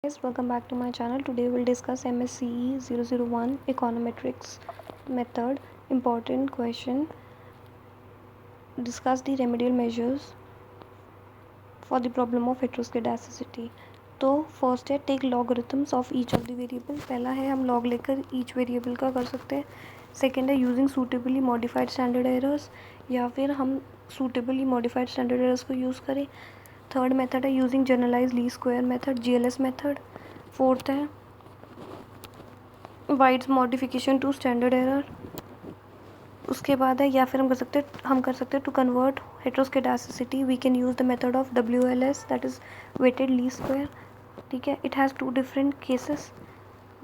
Guys, welcome back to my channel. Today we'll discuss MSCE 001 econometrics method. Important question. Discuss the remedial measures for the problem of heteroscedasticity. तो first है take logarithms of each of the variable. पहला है हम log लेकर each variable का कर सकते हैं. सेकेंड है using suitably modified standard errors, या फिर हम सूटेबली मॉडिफाइड स्टैंडर्ड एरर्स को यूज़ करें. थर्ड मेथड है using generalize least square method, GLS method. Fourth है White's modification to standard error. उसके बाद है या फिर हम कर सकते हैं to convert heteroscedasticity we can use the method of WLS, that is weighted least square. ठीक है, it has two different cases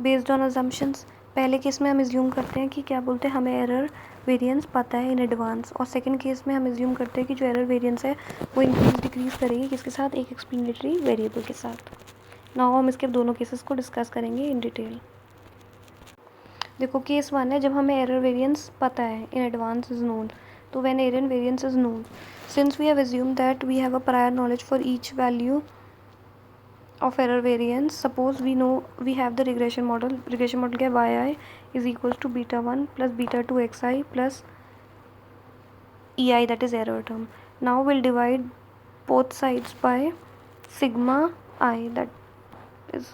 based on assumptions. पहले केस में हम एज्यूम करते हैं कि क्या बोलते हैं हमें एरर वेरिएंस पता है इन एडवांस, और सेकंड केस में हम एज्यूम करते हैं कि जो एरर वेरिएंस है वो इंक्रीज डिक्रीज करेगी किसके साथ, एक एक्सप्लेनेटरी वेरिएबल के साथ. नाउ हम इसके दोनों केसेस को डिस्कस करेंगे इन डिटेल. देखो केस वन है जब हमें एरर वेरिएंस पता है इन एडवांस इज नोन. तो when error variance is known, since we have assume that we have a prior knowledge for each value of error variance. Suppose we know we have the regression model क्या है, yi is equals to beta 1 plus beta 2 xi plus ei, that is error term. Now we'll divide both sides by sigma I, that is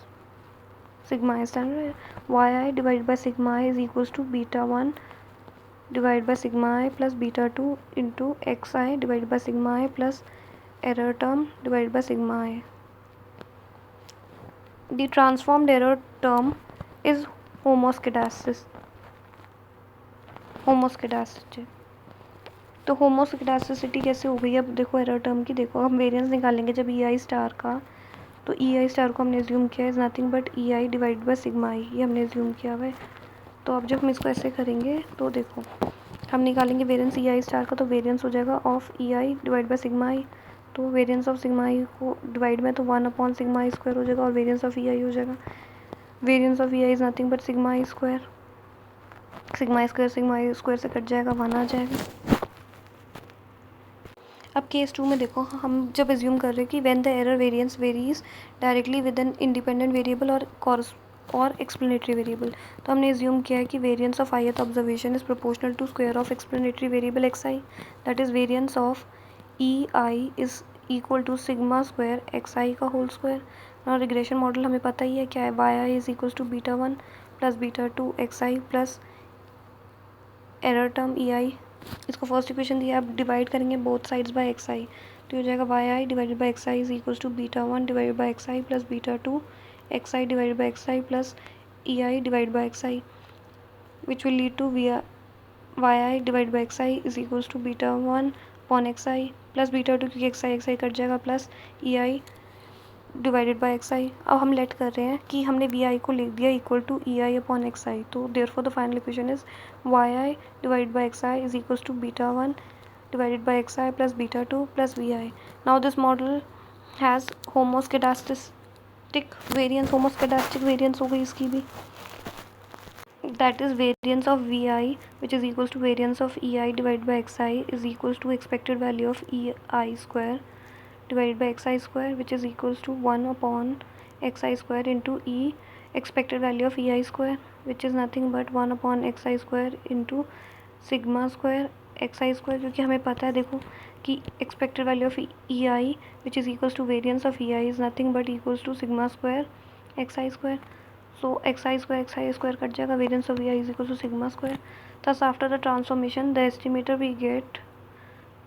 sigma I standard. Yi divided by sigma I is equals to beta 1 divided by sigma I plus beta 2 into xi divided by sigma I plus error term divided by sigma I. The transformed error term is homoscedasticity. तो homoscedasticity कैसे हो गई. अब देखो error term की, देखो हम variance निकालेंगे जब ei स्टार का, तो ei स्टार को हमने एज्यूम किया is nothing but ei divide by sigma i, ये हमने एज्यूम किया हुआ है. तो अब जब हम इसको ऐसे करेंगे तो देखो हम निकालेंगे वेरिएंस ei स्टार का, तो वेरिएंस हो जाएगा of ei divide by sigma i. तो वेरिएंस ऑफ सिग्मा आई को डिवाइड में तो 1/सिग्मा आई स्क्वायर हो जाएगा, और वेरिएंस ऑफ ई आई हो जाएगा. Variance of E I is nothing but sigma I square से कट जाएगा, 1 आ जाएगा. अब केस 2 में देखो हम जब एज्यूम कर रहे हैं कि when the error variance varies directly with an independent variable और एक्सप्लेनेटरी वेरिएबल, तो हमने एज्यूम किया है कि variance of ith observation is proportional to square of explanatory variable xi, that is variance of ei is equal to sigma square xi का whole square. और regression model हमें पता ही है क्या है, yi is equal to beta 1 plus beta 2 xi plus error term ei. इसको first equation दिया, आप डिवाइड करेंगे बोथ साइड्स बाय xi, तो हो जाएगा yi divided by xi is equal to beta 1 divided by xi plus beta 2 xi divided by xi plus ei divided by xi, which will lead to yi divided by xi is equal to beta 1 upon xi plus beta 2, क्योंकि xi cut जाएगा, plus ei divided by xi. अब हम late कर रहे हैं कि हमने vi को लिख दिया equal to ei upon xi, तो therefore the final equation is yi divided by xi is equal to beta 1 divided by xi plus beta 2 plus vi. Now this model has homoscedastic variance, homoscedastic variance हो गई इसकी भी, that is variance of vi which is equals to variance of ei divided by xi is equals to expected value of ei square divided by xi square, which is equals to 1 upon xi square into e expected value of ei square, which is nothing but 1 upon xi square into sigma square xi square, क्योंकि हमें पता है देखो कि expected value of ei which is equals to variance of ei is nothing but equals to sigma square xi square. So xi square cut जाएगा, variance of vi is equal to sigma square. Thus after the transformation, the estimator we get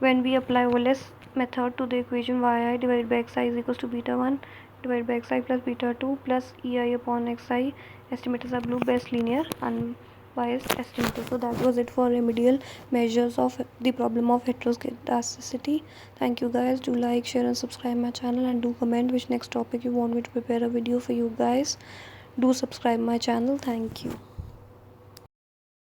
when we apply OLS method to the equation yi divided by xi is equals to beta 1 divided by xi plus beta 2 plus ei upon xi. Estimators are blue, best linear unbiased estimator. So that was it for remedial measures of the problem of heteroscedasticity. Thank you guys. Do like, share and subscribe my channel, and do comment which next topic you want me to prepare a video for you guys. Do subscribe my channel. Thank you.